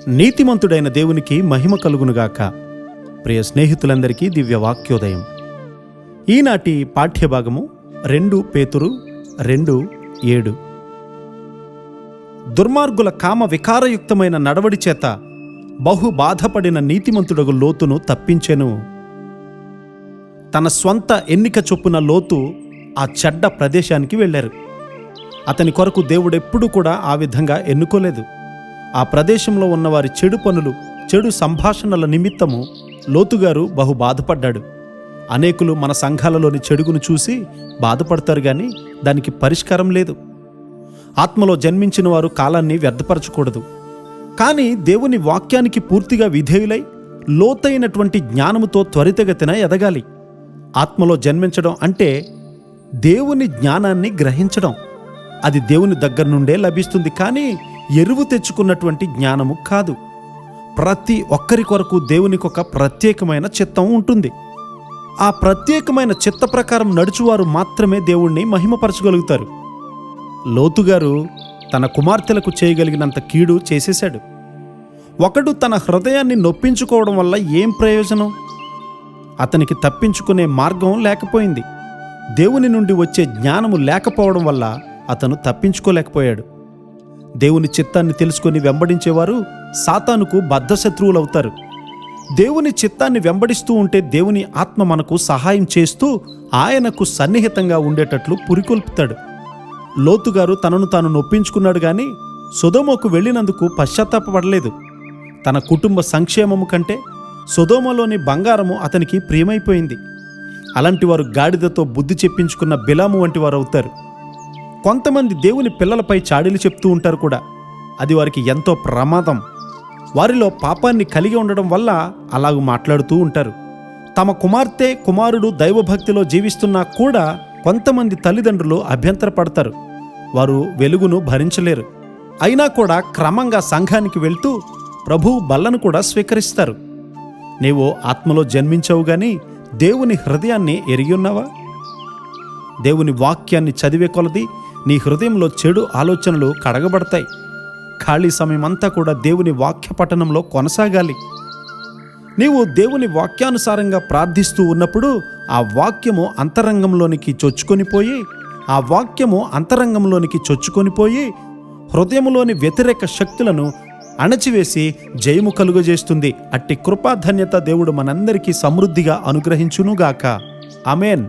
నీతిమంతుడైన దేవునికి మహిమ కలుగునుగాక. ప్రియ స్నేహితులందరికీ దివ్య వాక్యోదయం. ఈనాటి పాఠ్యభాగము 2 పేతురు 2:7. దుర్మార్గుల కామ వికారయుక్తమైన నడవడి చేత బహు బాధపడిన నీతిమంతుడగు లోతును తప్పించెను. తన స్వంత ఎన్నిక చొప్పున లోతు ఆ చెడ్డ ప్రదేశానికి వెళ్ళారు. అతని కొరకు దేవుడెప్పుడు కూడా ఆ విధంగా ఎన్నుకోలేదు. ఆ ప్రదేశంలో ఉన్నవారి చెడు పనులు, చెడు సంభాషణల నిమిత్తము లోతుగారు బహు బాధపడ్డాడు. అనేకులు మన సంఘాలలోని చెడుగును చూసి బాధపడతారు గాని దానికి పరిష్కారం లేదు. ఆత్మలో జన్మించిన వారు కాలాన్ని వ్యర్థపరచకూడదు. కానీ దేవుని వాక్యానికి పూర్తిగా విధేయులై లోతైనటువంటి జ్ఞానముతో త్వరితగతిన ఎదగాలి. ఆత్మలో జన్మించడం అంటే దేవుని జ్ఞానాన్ని గ్రహించడం. అది దేవుని దగ్గర నుండే లభిస్తుంది, కానీ ఎరువు తెచ్చుకున్నటువంటి జ్ఞానము కాదు. ప్రతి ఒక్కరి కొరకు దేవునికి ఒక ప్రత్యేకమైన చిత్తం ఉంటుంది. ఆ ప్రత్యేకమైన చిత్త ప్రకారం నడుచువారు మాత్రమే దేవుణ్ణి మహిమపరచగలుగుతారు. లోతుగారు తన కుమార్తెలకు చేయగలిగినంత కీడు చేసేశాడు. ఒకడు తన హృదయాన్ని నొప్పించుకోవడం వల్ల ఏం ప్రయోజనం? అతనికి తప్పించుకునే మార్గం లేకపోయింది. దేవుని నుండి వచ్చే జ్ఞానము లేకపోవడం వల్ల అతను తప్పించుకోలేకపోయాడు. దేవుని చిత్తాన్ని తెలుసుకొని వెంబడించేవారు సాతానుకు బద్ధశత్రువులవుతారు. దేవుని చిత్తాన్ని వెంబడిస్తూ ఉంటే దేవుని ఆత్మ మనకు సహాయం చేస్తూ ఆయనకు సన్నిహితంగా ఉండేటట్లు పురికొల్పుతాడు. లోతుగారు తనను తాను నొప్పించుకున్నాడు గాని సొదొమకు వెళ్ళినందుకు పశ్చాత్తాపపడలేదు. తన కుటుంబ సంక్షేమము కంటే సొదొమలోని బంగారము అతనికి ప్రియమైపోయింది. అలాంటి వారు గాడిదతో బుద్ధి చెప్పించుకున్న బిలాము వంటి వారు అవుతారు. కొంతమంది దేవుని పిల్లలపై చాడీలు చెప్తూ ఉంటారు కూడా. అది వారికి ఎంతో ప్రమాదం. వారిలో పాపాన్ని కలిగి ఉండడం వల్ల అలాగూ మాట్లాడుతూ ఉంటారు. తమ కుమార్తె కుమారుడు దైవభక్తిలో జీవిస్తున్నా కూడా కొంతమంది తల్లిదండ్రులు అభ్యంతరపడతారు. వారు వెలుగును భరించలేరు. అయినా కూడా క్రమంగా సంఘానికి వెళ్తూ ప్రభువు బల్లను కూడా స్వీకరిస్తారు. నీవు ఆత్మలో జన్మించావు గాని దేవుని హృదయాన్ని ఎరిగి ఉన్నావా? దేవుని వాక్యాన్ని చదివే కొలది నీ హృదయంలో చెడు ఆలోచనలు కడగబడతాయి. ఖాళీ సమయమంతా కూడా దేవుని వాక్య పఠనంలో కొనసాగాలి. నీవు దేవుని వాక్యానుసారంగా ప్రార్థిస్తూ ఉన్నప్పుడు ఆ వాక్యము అంతరంగంలోనికి చొచ్చుకొనిపోయి హృదయంలోని వ్యతిరేక శక్తులను అణచివేసి జయము కలుగజేస్తుంది. అట్టి కృపాధన్యత దేవుడు మనందరికీ సమృద్ధిగా అనుగ్రహించునుగాక. ఆమేన్.